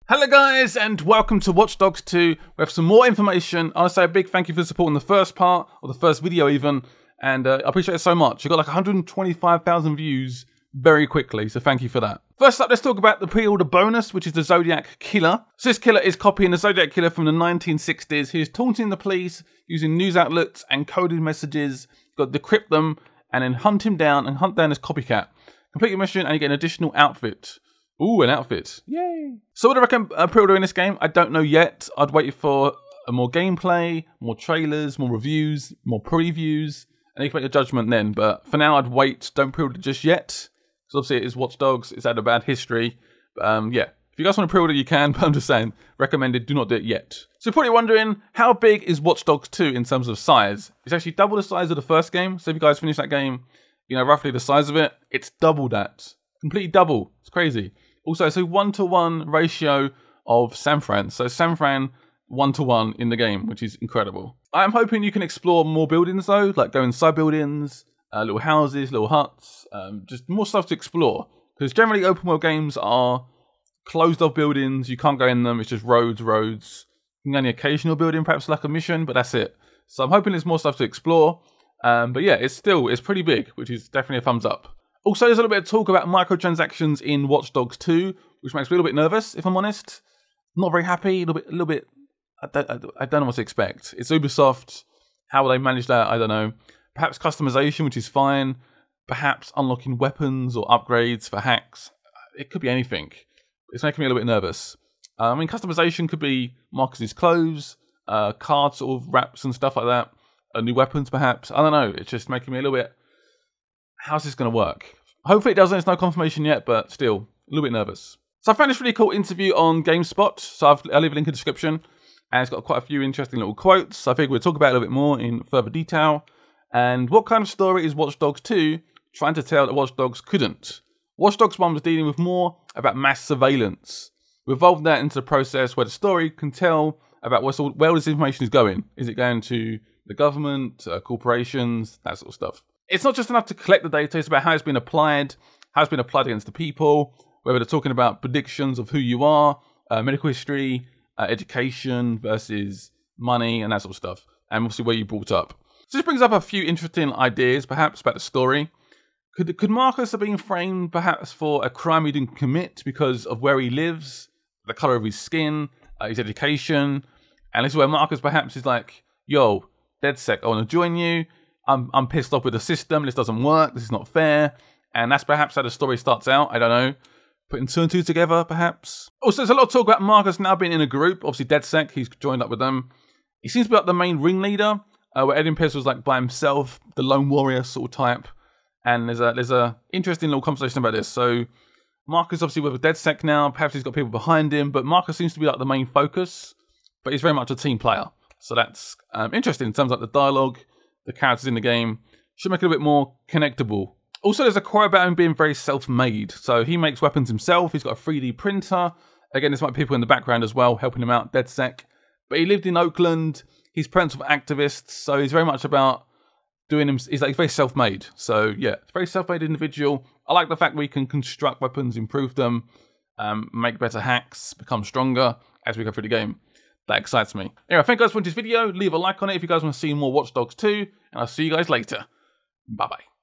Hello guys, and welcome to Watch Dogs 2. We have some more information. I want to say a big thank you for supporting the first part, or the first video even, and I appreciate it so much. You got like 125,000 views very quickly, so thank you for that. First up, let's talk about the pre-order bonus, which is the Zodiac Killer. So this killer is copying the Zodiac Killer from the 1960s. He is taunting the police using news outlets and coded messages. You've got to decrypt them, and then hunt him down and hunt down his copycat. Complete your mission, and you get an additional outfit. Ooh, an outfit. Yay. So would I recommend pre-ordering this game? I don't know yet. I'd wait for more gameplay, more trailers, more reviews, more previews, and you can make your judgment then. But for now, I'd wait. Don't pre-order just yet. Because obviously it is Watch Dogs. It's had a bad history. Yeah. If you guys want to pre-order, you can. But I'm just saying, recommended. Do not do it yet. So you're probably wondering, how big is Watch Dogs 2 in terms of size? It's actually double the size of the first game. So if you guys finish that game, you know, roughly the size of it, it's double that. Completely double. It's crazy. Also, it's a 1-to-1 ratio of San Fran. So San Fran 1-to-1 in the game, which is incredible. I'm hoping you can explore more buildings though, like go inside buildings, little houses, little huts, just more stuff to explore. Because generally open world games are closed off buildings, you can't go in them, it's just roads. You can go in the occasional building, perhaps like a mission, but that's it. So I'm hoping there's more stuff to explore. But yeah, it's pretty big, which is definitely a thumbs up. Also, there's a little bit of talk about microtransactions in Watch Dogs 2, which makes me a little bit nervous, if I'm honest. Not very happy, a little bit. I don't know what to expect. It's Ubisoft. How will they manage that? I don't know. Perhaps customization, which is fine. Perhaps unlocking weapons or upgrades for hacks. It could be anything. It's making me a little bit nervous. I mean, customization could be Marcus's clothes, card sort of wraps and stuff like that. New weapons, perhaps. I don't know. It's just making me a little bit. How's this going to work? Hopefully it doesn't. There's no confirmation yet, but still a little bit nervous. So I found this really cool interview on GameSpot. So I'll leave a link in the description. And it's got quite a few interesting little quotes. So I figured we'll talk about it a little bit more in further detail. And what kind of story is Watch Dogs 2 trying to tell that Watch Dogs couldn't? Watch Dogs 1 was dealing with more about mass surveillance. We evolved that into the process where the story can tell about where all this information is going. Is it going to the government, corporations, that sort of stuff. It's not just enough to collect the data, it's about how it's been applied, against the people, whether they're talking about predictions of who you are, medical history, education versus money, and that sort of stuff, and obviously where you brought up. So this brings up a few interesting ideas, perhaps, about the story. Could Marcus have been framed, perhaps, for a crime he didn't commit because of where he lives, the colour of his skin, his education, and this is where Marcus perhaps is like, yo, DedSec, I want to join you. I'm pissed off with the system. This doesn't work. This is not fair. And that's perhaps how the story starts out. I don't know. Putting two and two together, perhaps. Also, there's a lot of talk about Marcus now being in a group. Obviously, DedSec, he's joined up with them. He seems to be like the main ringleader, where Edin Pierce was like by himself, the lone warrior sort of type. And there's a interesting little conversation about this. So Marcus obviously with DedSec now. Perhaps he's got people behind him, but Marcus seems to be like the main focus. But he's very much a team player. So that's interesting in terms of like the dialogue. The characters in the game should make it a bit more connectable. Also, there's a quote about him being very self-made. So he makes weapons himself. He's got a 3D printer. Again, there's might be people in the background as well helping him out, DedSec. But he lived in Oakland. His parents were activists. So he's very much about doing him. He's very self-made. So yeah, it's a very self-made individual. I like the fact we can construct weapons, improve them, make better hacks, become stronger as we go through the game. That excites me. Anyway, thank you guys for watching this video. Leave a like on it if you guys want to see more Watch Dogs 2. And I'll see you guys later. Bye-bye.